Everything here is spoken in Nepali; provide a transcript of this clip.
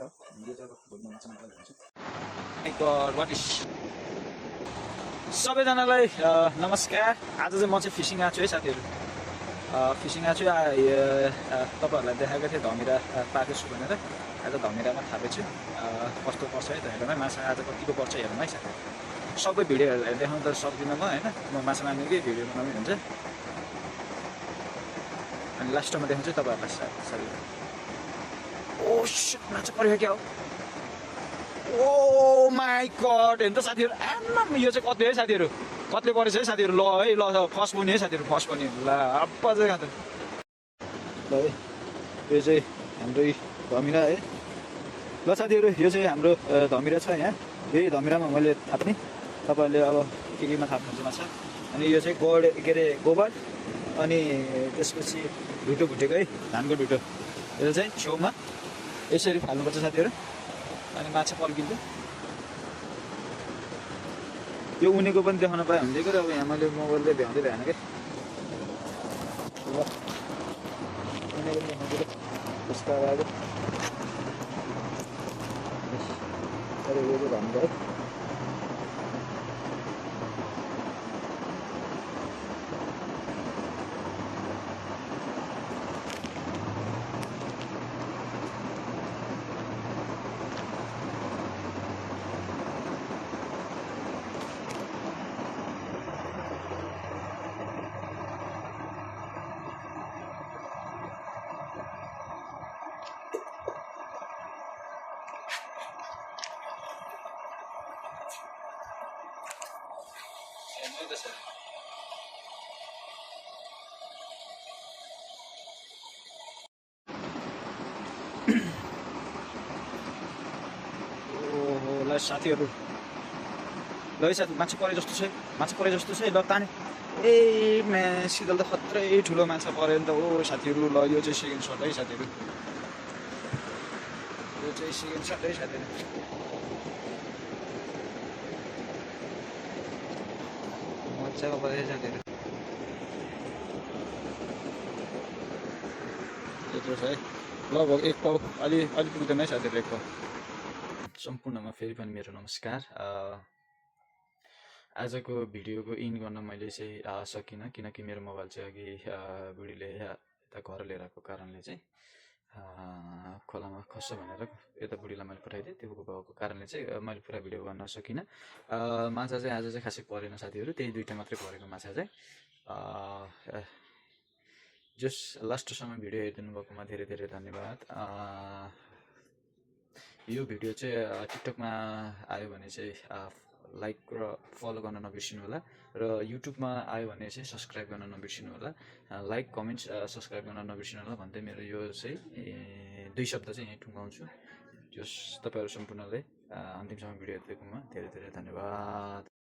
हो यो चाहिँ अब भोलिमा माछा मार्दै हुन्छ गॉड व्हाट इज सबैजनालाई नमस्कार आज चाहिँ म चाहिँ फिसिङ आएको छु है साथीहरू फिसिङ आएको छु तपाईँहरूलाई देखाएको थिएँ धमिरा पाएको छु भनेर आज धमिरामा थापेछु कस्तो पर्छ है धमिरामा माछा आज कतिको पर्छ हेरौँ है साथीहरू सबै भिडियोहरू देखाउनु त सक्दिनँ म होइन म माछा मार्नेकै भिडियो बनाउने हुन्छ अनि लास्टमा देखाउँछु तपाईँहरूलाई साथीहरू ओ शिट माछा पऱ्यो क्या हो ओ माई गॉड हेर्नु त साथीहरू आम्मा यो चाहिँ कत्ले है साथीहरू कत्ले परेछ है साथीहरू ल है ल फर्स्ट पनि है साथीहरू फर्स्ट पनि ल अब चाहिँ खाँदा ल है यो चाहिँ हाम्रो धमिरा है ल साथीहरू यो चाहिँ हाम्रो धमिरा छ यहाँ यही धमिरामा मैले थाप्ने तपाईँहरूले अब केमा थाप्नुहुन्छ माछा अनि यो चाहिँ के अरे गोबर अनि त्यसपछि ढुटो भुटेको है धानको ढुटो यो चाहिँ छेउमा यसरी फाल्नुपर्छ साथीहरू अनि माछा पल्किन्छ यो उनीको पनि देखाउन पाए हुँदै गयो अब यहाँ मैले मोबाइलले भ्याउँदै भएन क्या उनीको पनि देखाउँदै जस्तो अब अरे यो चाहिँ भन्नु है ओहो ल साथीहरू ल है साथी माछा परे जस्तो छ ल ताने ए सिदल त खत्रै ठुलो माछा पऱ्यो नि त हो साथीहरू ल यो चाहिँ सेकेन्ड सट है साथीहरू यो चाहिँ सेकेन्ड सट है साथीहरू मजाको पऱ्यो है साथीहरू यत्रो छ है लगभग एक पाउ अलि पुग्दैन है साथीहरू एक पाउ सम्पूर्णमा फेरि पनि मेरो नमस्कार आजको भिडियोको इन गर्न मैले चाहिँ सकिनँ किनकि मेरो मोबाइल चाहिँ अघि बुढीले यता घर लिएर आएको कारणले चाहिँ खोलामा खस्छ भनेर यता बुढीलाई मैले पठाइदिएँ त्यो भएको कारणले चाहिँ मैले पुरा भिडियो गर्न सकिनँ माछा चाहिँ आज चाहिँ खासै परेन साथीहरू त्यही दुईवटा मात्रै परेको माछा चाहिँ जस लास्टसम्म भिडियो हेरिदिनु भएकोमा धेरै धेरै धन्यवाद यो भिडियो चाहिँ टिकटकमा आयो भने चाहिँ लाइक र फलो गर्न नबिर्सिनु होला र युट्युबमा आयो भने चाहिँ सब्सक्राइब गर्न नबिर्सिनु होला लाइक कमेन्ट सब्सक्राइब गर्न नबिर्सिनु होला भन्दै मेरो यो चाहिँ दुई शब्द चाहिँ यहीँ टुङ्गाउँछु जस तपाईँहरू सम्पूर्णलाई अन्तिमसम्म भिडियो हेरिदिएकोमा धेरै धेरै धन्यवाद।